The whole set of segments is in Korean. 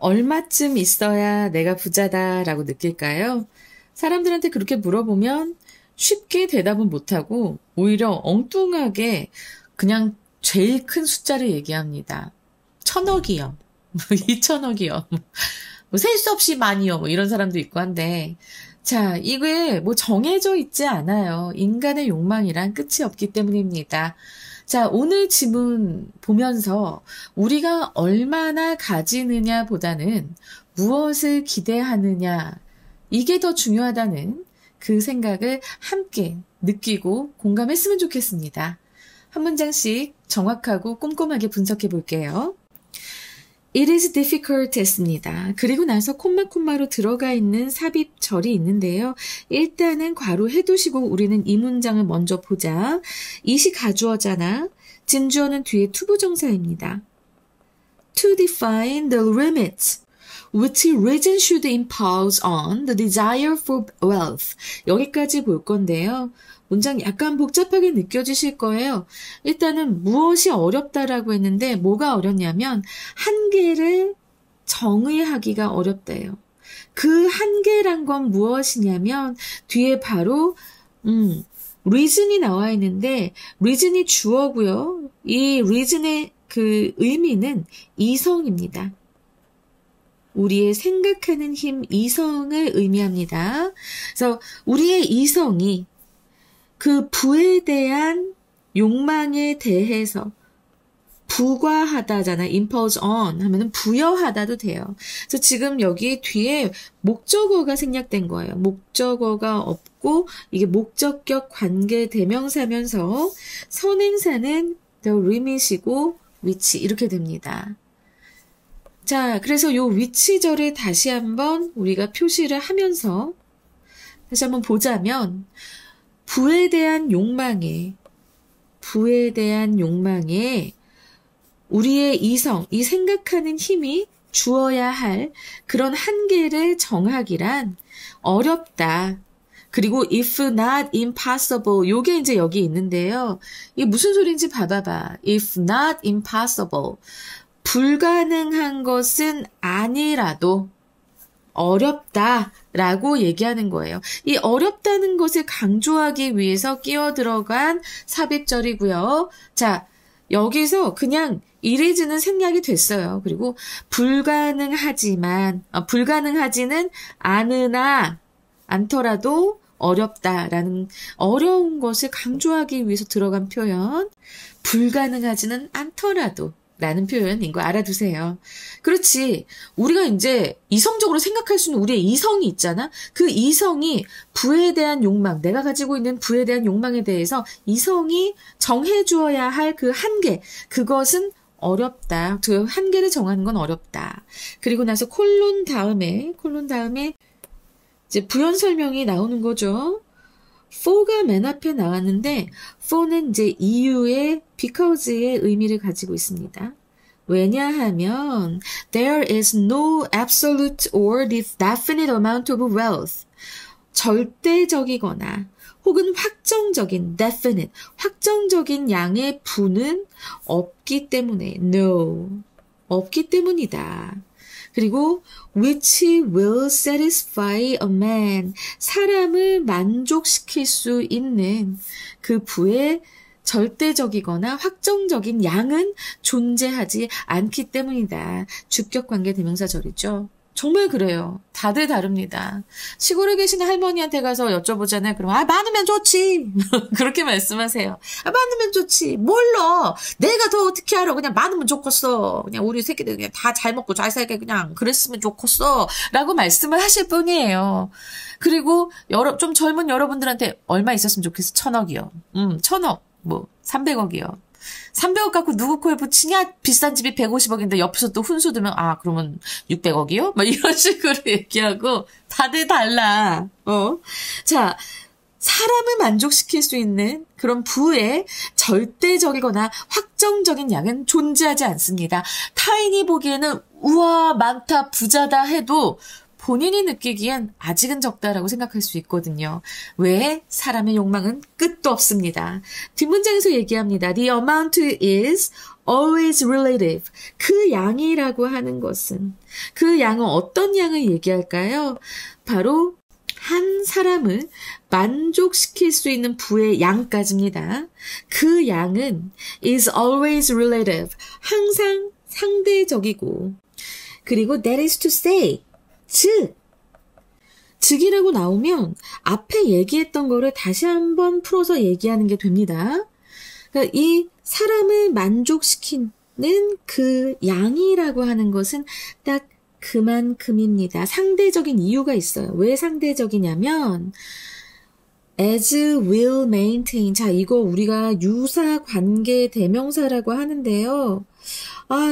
얼마쯤 있어야 내가 부자다라고 느낄까요? 사람들한테 그렇게 물어보면 쉽게 대답은 못하고 오히려 엉뚱하게 그냥 제일 큰 숫자를 얘기합니다. 1,000억이요. 2,000억이요. 셀 수 없이 많이요. 이런 사람도 있고 한데, 자, 이게 정해져 있지 않아요. 인간의 욕망이란 끝이 없기 때문입니다. 자, 오늘 지문 보면서 우리가 얼마나 가지느냐 보다는 무엇을 기대하느냐, 이게 더 중요하다는 그 생각을 함께 느끼고 공감했으면 좋겠습니다. 한 문장씩 정확하고 꼼꼼하게 분석해 볼게요. It is difficult 했습니다. 그리고 나서 콤마로 들어가 있는 삽입절이 있는데요. 일단은 괄호 해두시고 우리는 이 문장을 먼저 보자. it이 가주어잖아. 진주어는 뒤에 투부정사입니다. To define the limits which reason should impose on the desire for wealth. 여기까지 볼 건데요. 문장 약간 복잡하게 느껴지실 거예요. 일단은 무엇이 어렵다라고 했는데 뭐가 어렵냐면 한계를 정의하기가 어렵대요. 그 한계란 건 무엇이냐면 뒤에 바로 reason이 나와 있는데 reason이 주어고요. 이 reason의 그 의미는 이성입니다. 우리의 생각하는 힘, 이성을 의미합니다. 그래서 우리의 이성이 그 부에 대한 욕망에 대해서 부과하다잖아. impose on 하면은 부여하다도 돼요. 그래서 지금 여기 뒤에 목적어가 생략된 거예요. 목적어가 없고 이게 목적격 관계 대명사면서 선행사는 the limit이고 which 이렇게 됩니다. 자, 그래서 요 위치절을 다시 한번 우리가 표시를 하면서 다시 한번 보자면 부에 대한 욕망에 우리의 이성, 이 생각하는 힘이 주어야 할 그런 한계를 정하기란 어렵다. 그리고 if not impossible, 요게 이제 여기 있는데요. 이게 무슨 소리인지 봐봐봐. if not impossible. 불가능한 것은 아니라도 어렵다라고 얘기하는 거예요. 이 어렵다는 것을 강조하기 위해서 끼어 들어간 삽입절이고요. 자, 여기서 그냥 이리즈는 생략이 됐어요. 그리고 불가능하지는 않더라도 어렵다라는 어려운 것을 강조하기 위해서 들어간 표현. 불가능하지는 않더라도 라는 표현인 거 알아두세요. 그렇지. 우리가 이제 이성적으로 생각할 수 있는 우리의 이성이 있잖아. 그 이성이 부에 대한 욕망, 내가 가지고 있는 부에 대한 욕망에 대해서 이성이 정해주어야 할 그 한계, 그것은 어렵다. 그 한계를 정하는 건 어렵다. 그리고 나서 콜론 다음에 이제 부연 설명이 나오는 거죠. for가 맨 앞에 나왔는데 for는 이제 이유의 because의 의미를 가지고 있습니다. 왜냐하면 there is no absolute or definite amount of wealth. 절대적이거나 혹은 확정적인 definite, 확정적인 양의 부는 없기 때문에 없기 때문이다. 그리고 which will satisfy a man, 사람을 만족시킬 수 있는 그 부의 절대적이거나 확정적인 양은 존재하지 않기 때문이다. 주격관계 대명사절이죠. 정말 그래요. 다들 다릅니다. 시골에 계시는 할머니한테 가서 여쭤보잖아요. 그럼 많으면 좋지. 그렇게 말씀하세요. 많으면 좋지. 몰라. 내가 더 어떻게 알아. 그냥 많으면 좋겠어. 그냥 우리 새끼들 그냥 다 잘 먹고 잘 살게 그냥 그랬으면 좋겠어. 라고 말씀을 하실 뿐이에요. 그리고 좀 젊은 여러분들한테 얼마 있었으면 좋겠어. 1,000억이요. 1,000억. 300억이요. 300억 갖고 누구 코에 붙이냐? 비싼 집이 150억인데 옆에서 또 훈수 두면 그러면 600억이요? 이런 식으로 얘기하고 다들 달라. 자, 사람을 만족시킬 수 있는 그런 부의 절대적이거나 확정적인 양은 존재하지 않습니다. 타인이 보기에는 우와 많다 부자다 해도 본인이 느끼기엔 아직은 적다라고 생각할 수 있거든요. 왜? 사람의 욕망은 끝도 없습니다. 뒷문장에서 얘기합니다. The amount is always relative. 그 양이라고 하는 것은, 그 양은 어떤 양을 얘기할까요? 바로 한 사람을 만족시킬 수 있는 부의 양까지입니다. 그 양은 is always relative. 항상 상대적이고, 그리고 that is to say, 즉이라고 나오면 앞에 얘기했던 거를 다시 한번 풀어서 얘기하는 게 됩니다. 그러니까 이 사람을 만족시키는 그 양이라고 하는 것은 딱 그만큼입니다. 상대적인 이유가 있어요. 왜 상대적이냐면 as will maintain. 자, 이거 우리가 유사관계 대명사라고 하는데요.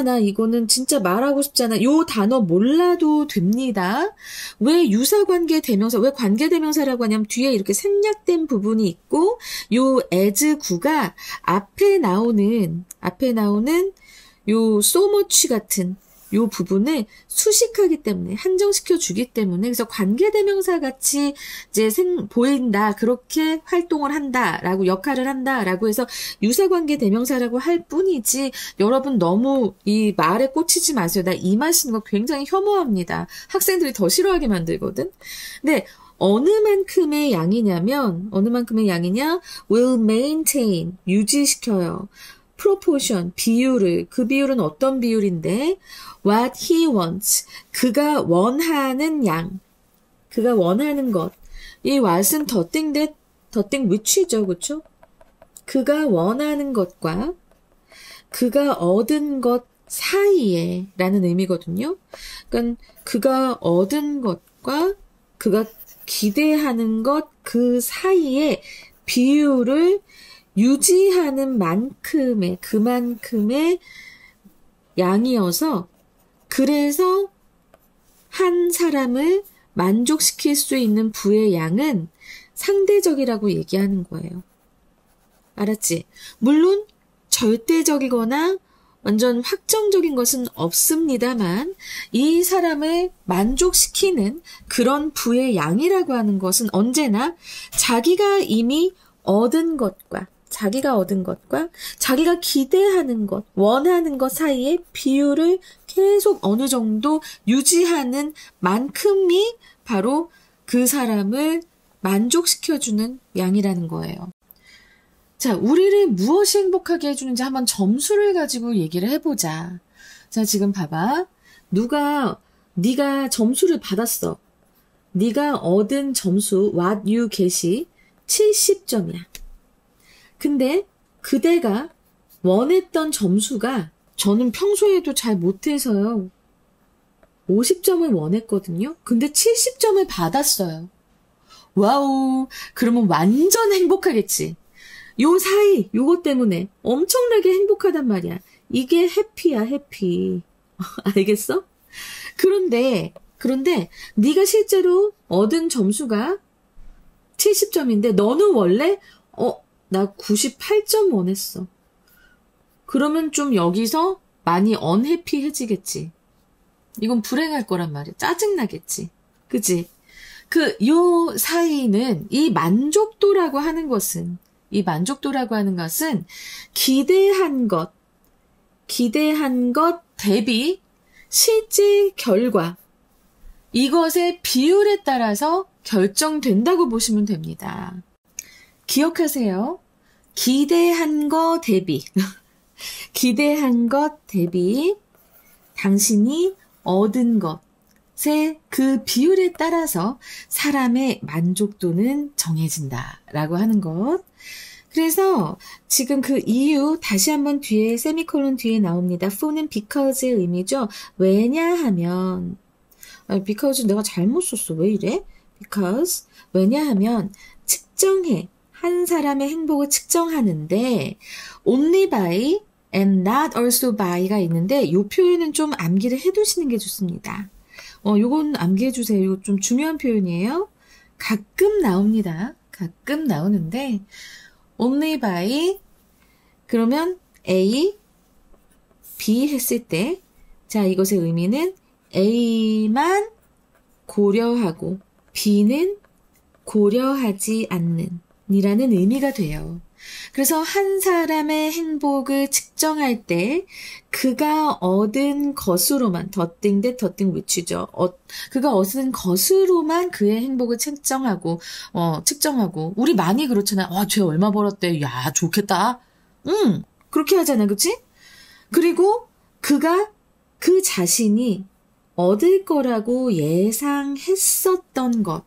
나 이거는 진짜 말하고 싶잖아. 요 단어 몰라도 됩니다. 왜 유사관계 대명사, 왜 관계대명사라고 하냐면 뒤에 이렇게 생략된 부분이 있고 요 as 구가 앞에 나오는 요 so much 같은 요 부분을 수식하기 때문에, 한정시켜 주기 때문에, 그래서 관계대명사 같이 이제 보인다, 그렇게 활동을 한다, 라고, 역할을 한다, 라고 해서 유사관계대명사라고 할 뿐이지, 여러분 너무 이 말에 꽂히지 마세요. 나 이 말 쓰는 거 굉장히 혐오합니다. 학생들이 더 싫어하게 만들거든? 근데, 어느 만큼의 양이냐, will maintain, 유지시켜요. proportion, 비율을, 그 비율은 어떤 비율인데, what he wants, 그가 원하는 양, 그가 원하는 것. 이 what은 더띵 which죠, 그쵸? 그가 원하는 것과 그가 얻은 것 사이에 라는 의미거든요. 그러니까 그가 얻은 것과 그가 기대하는 것 그 사이에 비율을 유지하는 그만큼의 양이어서, 그래서 한 사람을 만족시킬 수 있는 부의 양은 상대적이라고 얘기하는 거예요. 알았지? 물론 절대적이거나 완전 확정적인 것은 없습니다만 이 사람을 만족시키는 그런 부의 양이라고 하는 것은 언제나 자기가 이미 얻은 것과 자기가 기대하는 것, 원하는 것 사이의 비율을 계속 어느 정도 유지하는 만큼이 바로 그 사람을 만족시켜주는 양이라는 거예요. 자, 우리를 무엇이 행복하게 해주는지 한번 점수를 가지고 얘기를 해보자. 자, 지금 봐봐. 네가 점수를 받았어. 네가 얻은 점수, what you get이 70점이야. 근데 그대가 원했던 점수가, 저는 평소에도 잘 못해서요, 50점을 원했거든요. 근데 70점을 받았어요. 와우, 그러면 완전 행복하겠지. 요 사이, 요것 때문에 엄청나게 행복하단 말이야. 이게 해피야, 해피. 알겠어? 그런데 네가 실제로 얻은 점수가 70점인데 너는 원래 나 98점 원했어. 그러면 좀 여기서 많이 언해피해지겠지. 이건 불행할 거란 말이야. 짜증나겠지. 그치? 요 사이는 이 만족도라고 하는 것은 기대한 것 대비 실제 결과, 이것의 비율에 따라서 결정된다고 보시면 됩니다. 기억하세요. 기대한 것 대비 당신이 얻은 것의 그 비율에 따라서 사람의 만족도는 정해진다라고 하는 것. 그래서 지금 그 이유 다시 한번 뒤에 세미콜론 뒤에 나옵니다. for는 because의 의미죠. 왜냐하면, because 내가 잘못 썼어. 왜 이래? because, 왜냐하면 측정해. 한 사람의 행복을 측정하는데 only by and not also by가 있는데 이 표현은 좀 암기를 해두시는 게 좋습니다. 요건 암기해 주세요. 이거 좀 중요한 표현이에요. 가끔 나옵니다. 가끔 나오는데 only by, 그러면 A, B 했을 때, 자, 이것의 의미는 A만 고려하고 B는 고려하지 않는 이라는 의미가 돼요. 그래서 한 사람의 행복을 측정할 때 그가 얻은 것으로만 더띵 대 더띵 위치죠. 그가 얻은 것으로만 그의 행복을 측정하고 우리 많이 그렇잖아요. 쟤 얼마 벌었대. 야, 좋겠다. 그렇게 하잖아. 그치? 그리고 그가 그 자신이 얻을 거라고 예상했었던 것,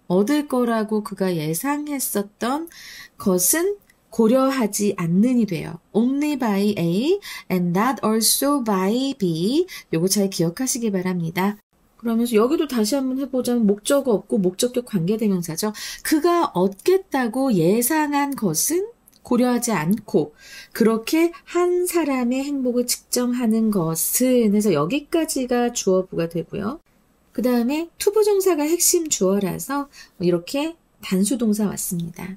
얻을 거라고 그가 예상했었던 것은 고려하지 않는이 돼요. Only by A and not also by B. 요거 잘 기억하시기 바랍니다. 그러면서 여기도 다시 한번 해보자면 목적어 없고 목적격 관계대명사죠. 그가 얻겠다고 예상한 것은 고려하지 않고 그렇게 한 사람의 행복을 측정하는 것은 해서 여기까지가 주어부가 되고요. 그 다음에 투부정사가 핵심 주어라서 이렇게 단수동사 왔습니다.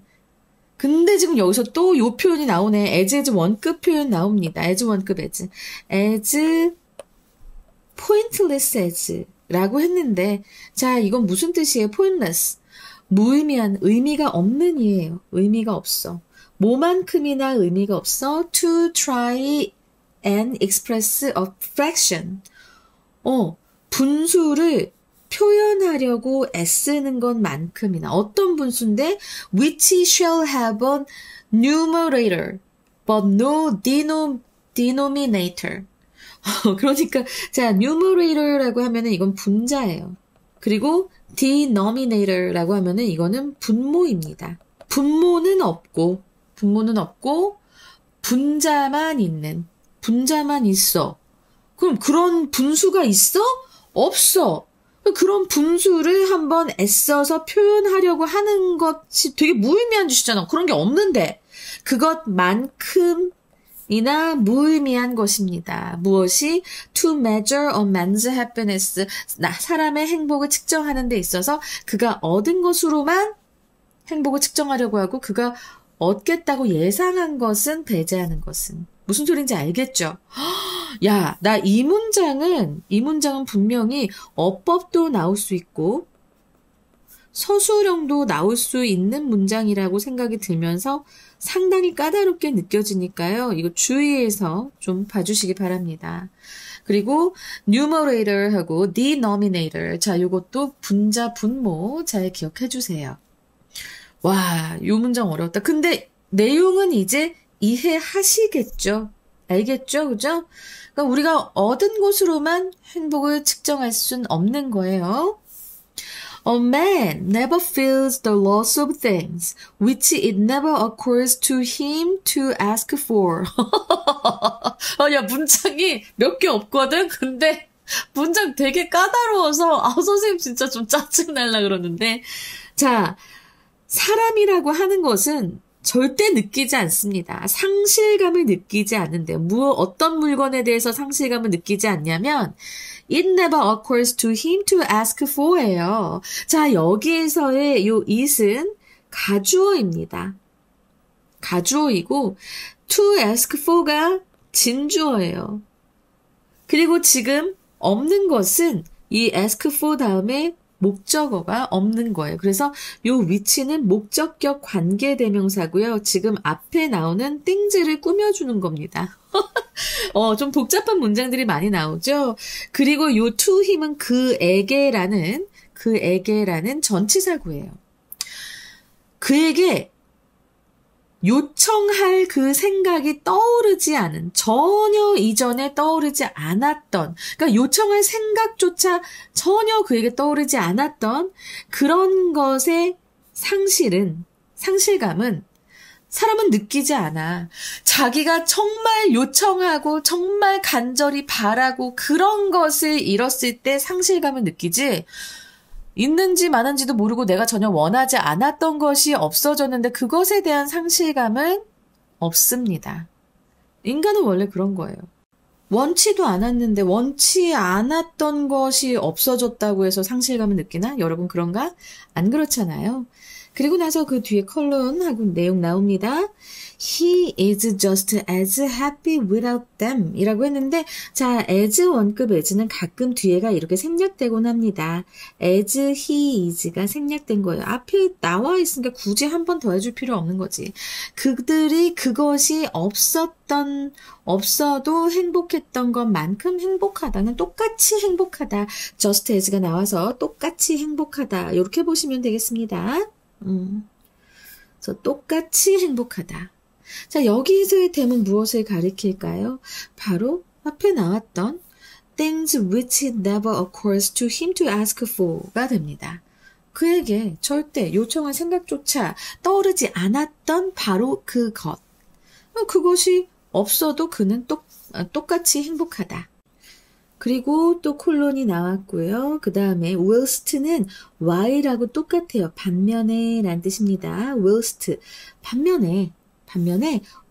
근데 지금 여기서 또 요 표현이 나오네. as 원급 표현 나옵니다. as 원급 as pointless as 라고 했는데 자 이건 무슨 뜻이에요? pointless 무의미한 의미가 없는 이에요. 의미가 없어. 뭐만큼이나 의미가 없어? to try and express a fraction. 분수를 표현하려고 애쓰는 것만큼이나 어떤 분수인데 which shall have a numerator but no denominator. 그러니까 자 numerator라고 하면은 이건 분자예요. 그리고 denominator라고 하면은 이거는 분모입니다. 분모는 없고 분자만 있어. 그럼 그런 분수가 있어? 없어. 그런 분수를 한번 애써서 표현하려고 하는 것이 되게 무의미한 짓이잖아. 그런 게 없는데 그것만큼이나 무의미한 것입니다. 무엇이? To measure a man's happiness. 사람의 행복을 측정하는 데 있어서 그가 얻은 것으로만 행복을 측정하려고 하고 그가 얻겠다고 예상한 것은 배제하는 것은. 무슨 소린지 알겠죠? 야, 나 이 문장은 분명히 어법도 나올 수 있고 서술형도 나올 수 있는 문장이라고 생각이 들면서 상당히 까다롭게 느껴지니까요. 이거 주의해서 좀 봐주시기 바랍니다. 그리고 numerator하고 denominator. 자, 요것도 분자, 분모 잘 기억해 주세요. 와, 요 문장 어려웠다. 근데 내용은 이제 이해하시겠죠? 알겠죠? 그죠? 그러니까 우리가 얻은 것으로만 행복을 측정할 순 없는 거예요. A man never feels the loss of things which it never occurs to him to ask for. 야, 문장이 몇 개 없거든? 근데 문장 되게 까다로워서 선생님 진짜 좀 짜증날라 그러는데 자, 사람이라고 하는 것은 절대 느끼지 않습니다. 상실감을 느끼지 않는데 어떤 물건에 대해서 상실감을 느끼지 않냐면 it never occurs to him to ask for예요. 자, 여기에서의 요 it은 가주어입니다. 가주어이고 to ask for가 진주어예요. 그리고 지금 없는 것은 이 ask for 다음에 목적어가 없는 거예요. 그래서 요 위치는 목적격 관계대명사고요. 지금 앞에 나오는 things를 꾸며주는 겁니다. 좀 복잡한 문장들이 많이 나오죠. 그리고 요 to him은 그에게라는 전치사구예요. 그에게 요청할 그 생각이 떠오르지 않은, 전혀 이전에 떠오르지 않았던, 그러니까 요청할 생각조차 전혀 그에게 떠오르지 않았던 그런 것의 상실감은 사람은 느끼지 않아. 자기가 정말 요청하고 정말 간절히 바라고 그런 것을 잃었을 때 상실감을 느끼지, 있는지 많은지도 모르고 내가 전혀 원하지 않았던 것이 없어졌는데 그것에 대한 상실감은 없습니다. 인간은 원래 그런 거예요. 원치도 않았는데 원치 않았던 것이 없어졌다고 해서 상실감을 느끼나? 여러분 그런가? 안 그렇잖아요. 그리고 나서 그 뒤에 컬론하고 내용 나옵니다. He is just as happy without them 이라고 했는데 자, as 원급 as는 가끔 뒤에가 이렇게 생략되곤 합니다. as he is가 생략된 거예요. 앞에 나와 있으니까 굳이 한 번 더 해줄 필요 없는 거지. 그들이 그것이 없어도 행복했던 것만큼 행복하다는 똑같이 행복하다. just as가 나와서 똑같이 행복하다. 이렇게 보시면 되겠습니다. 그래서 똑같이 행복하다. 자, 여기서의 댐은 무엇을 가리킬까요? 바로 앞에 나왔던 things which it never occurs to him to ask for가 됩니다. 그에게 절대 요청할 생각조차 떠오르지 않았던 바로 그것. 그것이 없어도 그는 똑같이 행복하다. 그리고 또 콜론이 나왔고요. 그 다음에 whilst는 while하고 똑같아요. 반면에 란 뜻입니다. whilst. 반면에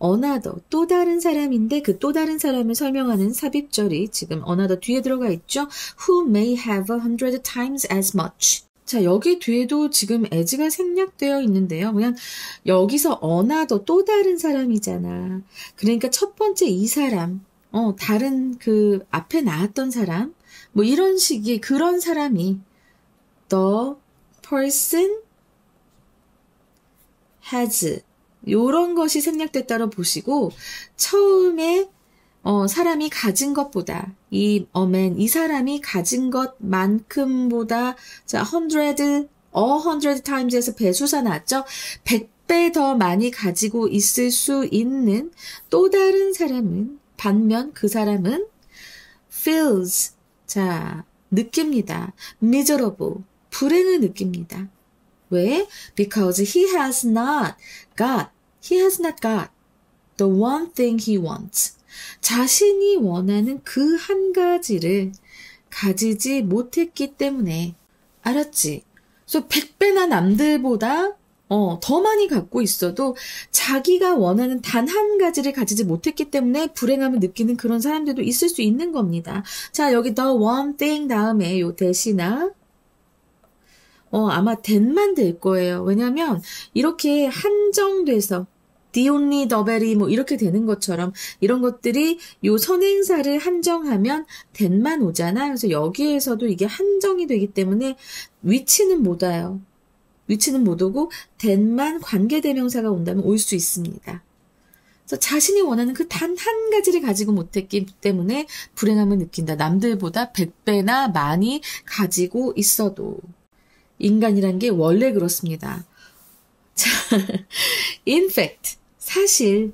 another, 또 다른 사람인데 그 또 다른 사람을 설명하는 삽입절이 지금 another 뒤에 들어가 있죠. Who may have 100 times as much. 자, 여기 뒤에도 지금 as가 생략되어 있는데요. 그냥 여기서 another, 또 다른 사람이잖아. 그러니까 첫 번째 이 사람, 다른 그 앞에 나왔던 사람, 뭐 이런 식의 그런 사람이 the person has 요런 것이 생략됐다고 보시고 처음에 사람이 가진 것보다 이 사람이 가진 것만큼보다 자 100 times에서 배수사 나왔죠. 100배 더 많이 가지고 있을 수 있는 또 다른 사람은 반면 그 사람은 feels 자 느낍니다. miserable 불행을 느낍니다. 왜? Because he has not got the one thing he wants. 자신이 원하는 그 한 가지를 가지지 못했기 때문에. 알았지? 그래서 100배나 남들보다 더 많이 갖고 있어도 자기가 원하는 단 한 가지를 가지지 못했기 때문에 불행함을 느끼는 그런 사람들도 있을 수 있는 겁니다. 자, 여기 the one thing 다음에 요 대시나 아마 that만 될 거예요. 왜냐면 이렇게 한정돼서 the only, the very 뭐 이렇게 되는 것처럼 이런 것들이 요 선행사를 한정하면 that만 오잖아. 그래서 여기에서도 이게 한정이 되기 때문에 위치는 못 와요. 위치는 못 오고 that만 관계대명사가 온다면 올 수 있습니다. 그래서 자신이 원하는 그 단 한 가지를 가지고 못했기 때문에 불행함을 느낀다. 남들보다 100배나 많이 가지고 있어도. 인간이란 게 원래 그렇습니다. 자, in fact, 사실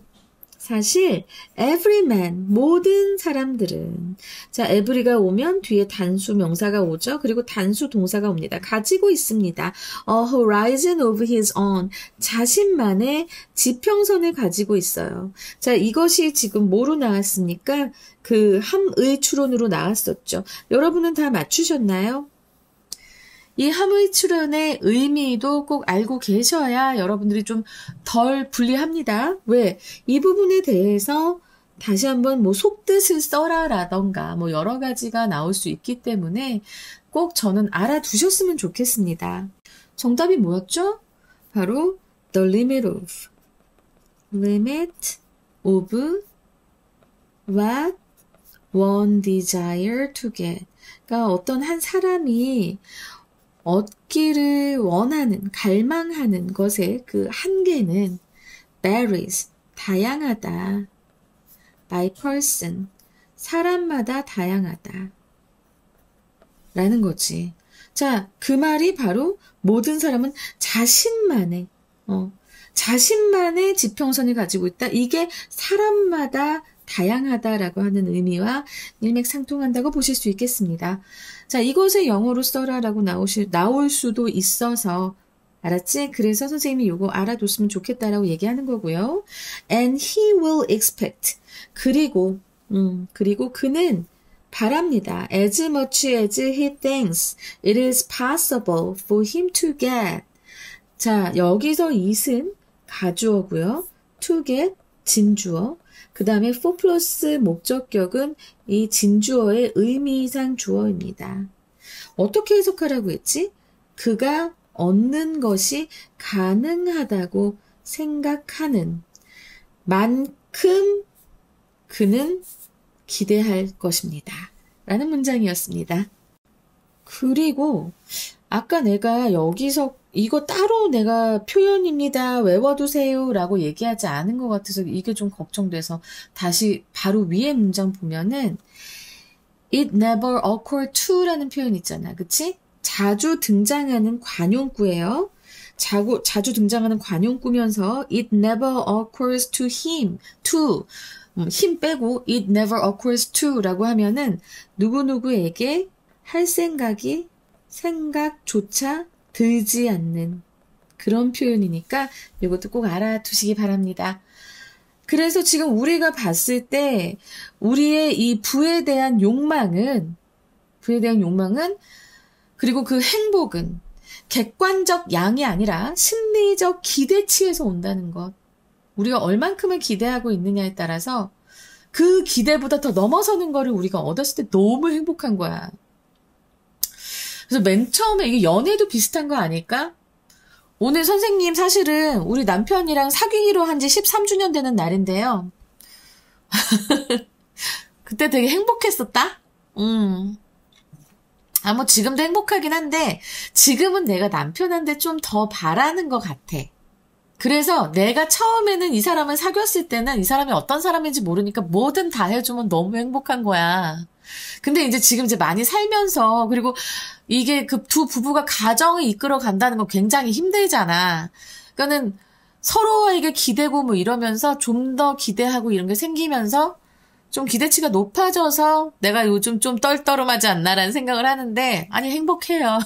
every man, 모든 사람들은 자, every가 오면 뒤에 단수 명사가 오죠. 그리고 단수 동사가 옵니다. 가지고 있습니다. A horizon of his own, 자신만의 지평선을 가지고 있어요. 자, 이것이 지금 뭐로 나왔습니까? 그 함의 추론으로 나왔었죠. 여러분은 다 맞추셨나요? 이 함의 출현의 의미도 꼭 알고 계셔야 여러분들이 좀 덜 불리합니다. 왜? 이 부분에 대해서 다시 한번 뭐 속뜻을 써라라던가 뭐 여러 가지가 나올 수 있기 때문에 꼭 저는 알아두셨으면 좋겠습니다. 정답이 뭐였죠? 바로 the limit of what one desire to get. 그러니까 어떤 한 사람이 얻기를 원하는, 갈망하는 것의 그 한계는 varies, 다양하다. by person, 사람마다 다양하다. 라는 거지. 자, 그 말이 바로 모든 사람은 자신만의 지평선을 가지고 있다. 이게 사람마다 다양하다라고 하는 의미와 일맥상통한다고 보실 수 있겠습니다. 자, 이것을 영어로 써라라고 나올 수도 있어서 알았지? 그래서 선생님이 이거 알아뒀으면 좋겠다라고 얘기하는 거고요. And he will expect. 그리고 그는 바랍니다. As much as he thinks it is possible for him to get. 자, 여기서 it은 가주어고요. to get 진주어. 그 다음에 for 플러스 목적격은 이 진주어의 의미상 주어입니다. 어떻게 해석하라고 했지? 그가 얻는 것이 가능하다고 생각하는 만큼 그는 기대할 것입니다. 라는 문장이었습니다. 그리고 아까 내가 여기서 이거 따로 내가 표현입니다. 외워두세요. 라고 얘기하지 않은 것 같아서 이게 좀 걱정돼서 다시 바로 위에 문장 보면은 It never occurred to 라는 표현 있잖아. 그치? 자주 등장하는 관용구예요. 자주 등장하는 관용구면서 It never occurs to him. to. 힘 빼고 It never occurs to 라고 하면은 누구누구에게 할 생각조차 들지 않는 그런 표현이니까 이것도 꼭 알아두시기 바랍니다. 그래서 지금 우리가 봤을 때 우리의 이 부에 대한 욕망은 그리고 그 행복은 객관적 양이 아니라 심리적 기대치에서 온다는 것. 우리가 얼만큼을 기대하고 있느냐에 따라서 그 기대보다 더 넘어서는 거를 우리가 얻었을 때 너무 행복한 거야. 그래서 맨 처음에 이게 연애도 비슷한 거 아닐까? 오늘 선생님 사실은 우리 남편이랑 사귀기로 한 지 13주년 되는 날인데요. 그때 되게 행복했었다? 뭐 지금도 행복하긴 한데 지금은 내가 남편한테 좀 더 바라는 것 같아. 그래서 내가 처음에는 이 사람을 사귀었을 때는 이 사람이 어떤 사람인지 모르니까 뭐든 다 해주면 너무 행복한 거야. 근데 지금 많이 살면서 그리고 이게 그 두 부부가 가정을 이끌어 간다는 건 굉장히 힘들잖아. 그러니까는 서로에게 기대고 뭐 이러면서 좀 더 기대하고 이런 게 생기면서 좀 기대치가 높아져서 내가 요즘 좀 떨떠름하지 않나라는 생각을 하는데 아니 행복해요.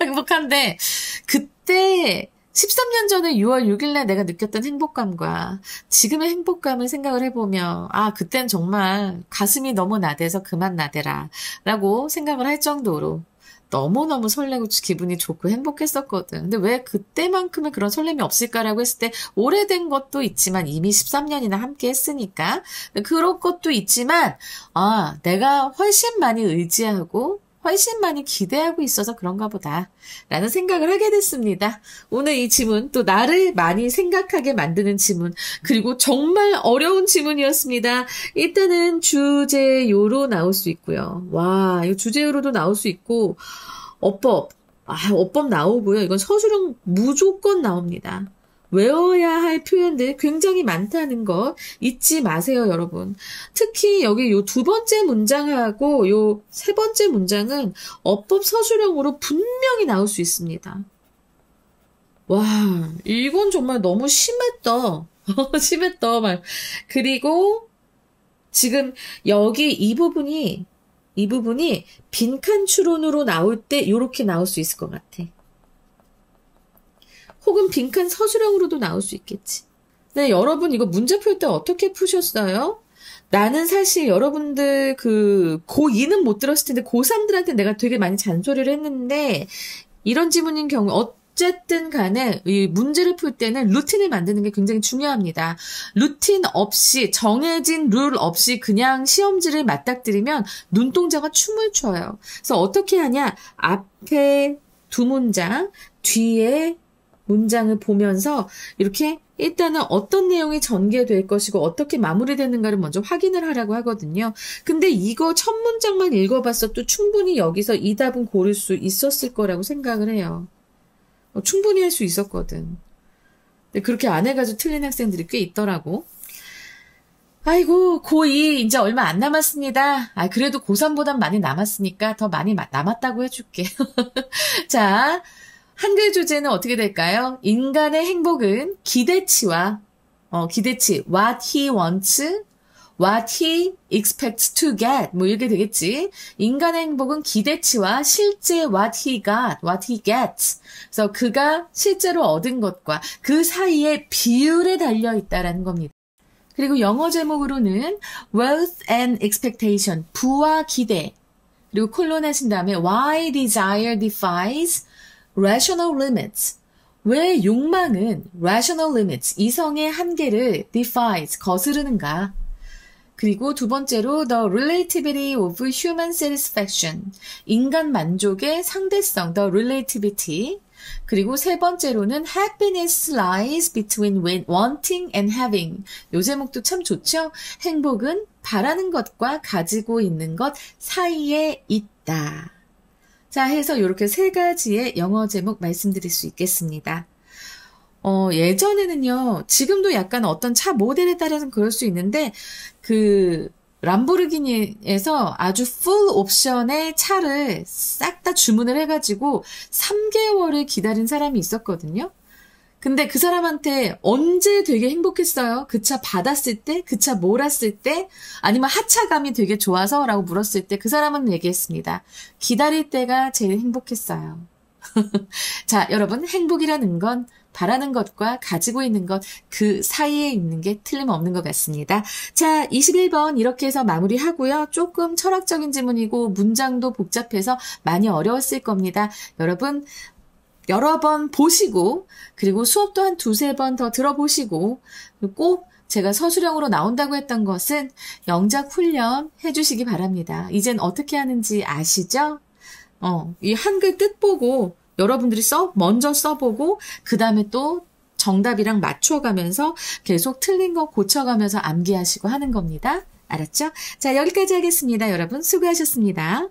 행복한데 그때 13년 전에 6월 6일날 내가 느꼈던 행복감과 지금의 행복감을 생각을 해보면 그땐 정말 가슴이 너무 나대서 그만 나대라 라고 생각을 할 정도로 너무너무 설레고 기분이 좋고 행복했었거든. 근데 왜 그때만큼의 그런 설렘이 없을까라고 했을 때 오래된 것도 있지만 이미 13년이나 함께 했으니까 그런 것도 있지만 내가 훨씬 많이 의지하고 훨씬 많이 기대하고 있어서 그런가 보다 라는 생각을 하게 됐습니다. 오늘 이 지문 또 나를 많이 생각하게 만드는 지문 그리고 정말 어려운 지문이었습니다. 일단은 주제요로 나올 수 있고요. 이거 주제요로도 나올 수 있고 어법 나오고요. 이건 서술형 무조건 나옵니다. 외워야 할 표현들 굉장히 많다는 거 잊지 마세요, 여러분. 특히 여기 요 두 번째 문장하고 요 세 번째 문장은 어법 서술형으로 분명히 나올 수 있습니다. 이건 정말 너무 심했다. 심했다, 말. 그리고 지금 여기 이 부분이 빈칸 추론으로 나올 때 요렇게 나올 수 있을 것 같아. 혹은 빈칸 서술형으로도 나올 수 있겠지. 네, 여러분 이거 문제 풀 때 어떻게 푸셨어요? 나는 사실 여러분들 고2는 못 들었을 텐데 고3들한테 내가 되게 많이 잔소리를 했는데 이런 지문인 경우 어쨌든 간에 이 문제를 풀 때는 루틴을 만드는 게 굉장히 중요합니다. 루틴 없이 정해진 룰 없이 그냥 시험지를 맞닥뜨리면 눈동자가 춤을 춰요. 그래서 어떻게 하냐? 앞에 두 문장, 뒤에 문장을 보면서 이렇게 일단은 어떤 내용이 전개될 것이고 어떻게 마무리되는가를 먼저 확인을 하라고 하거든요. 근데 이거 첫 문장만 읽어봤어도 충분히 여기서 이 답은 고를 수 있었을 거라고 생각을 해요. 충분히 할 수 있었거든. 근데 그렇게 안 해가지고 틀린 학생들이 꽤 있더라고. 아이고 고2 이제 얼마 안 남았습니다. 그래도 고3보단 많이 남았으니까 더 많이 남았다고 해줄게. 자, 한글 주제는 어떻게 될까요? 인간의 행복은 기대치와 기대치 what he wants, what he expects to get 뭐 이렇게 되겠지. 인간의 행복은 기대치와 실제 what he got, what he gets. 그래서 그가 실제로 얻은 것과 그 사이의 비율에 달려 있다라는 겁니다. 그리고 영어 제목으로는 wealth and expectation, 부와 기대. 그리고 콜론 하신 다음에 why desire defies rational limits. 왜 욕망은 rational limits, 이성의 한계를 defies, 거스르는가. 그리고 두 번째로 the relativity of human satisfaction, 인간 만족의 상대성, the relativity. 그리고 세 번째로는 happiness lies between wanting and having. 요 제목도 참 좋죠? 행복은 바라는 것과 가지고 있는 것 사이에 있다. 자, 해서 이렇게 세 가지의 영어 제목 말씀드릴 수 있겠습니다. 예전에는요, 지금도 약간 어떤 차 모델에 따라서는 그럴 수 있는데, 람보르기니에서 아주 풀 옵션의 차를 싹 다 주문을 해가지고 3개월을 기다린 사람이 있었거든요. 근데 그 사람한테 언제 되게 행복했어요? 그 차 받았을 때? 그 차 몰았을 때? 아니면 하차감이 되게 좋아서? 라고 물었을 때 그 사람은 얘기했습니다. 기다릴 때가 제일 행복했어요. 자, 여러분, 행복이라는 건 바라는 것과 가지고 있는 것, 그 사이에 있는 게 틀림없는 것 같습니다. 자, 21번 이렇게 해서 마무리하고요. 조금 철학적인 지문이고 문장도 복잡해서 많이 어려웠을 겁니다. 여러분, 여러 번 보시고, 그리고 수업도 한 두세 번 더 들어보시고, 꼭 제가 서술형으로 나온다고 했던 것은 영작 훈련 해주시기 바랍니다. 이젠 어떻게 하는지 아시죠? 이 한글 뜻 보고 여러분들이 먼저 써보고, 그 다음에 또 정답이랑 맞춰가면서 계속 틀린 거 고쳐가면서 암기하시고 하는 겁니다. 알았죠? 자, 여기까지 하겠습니다. 여러분, 수고하셨습니다.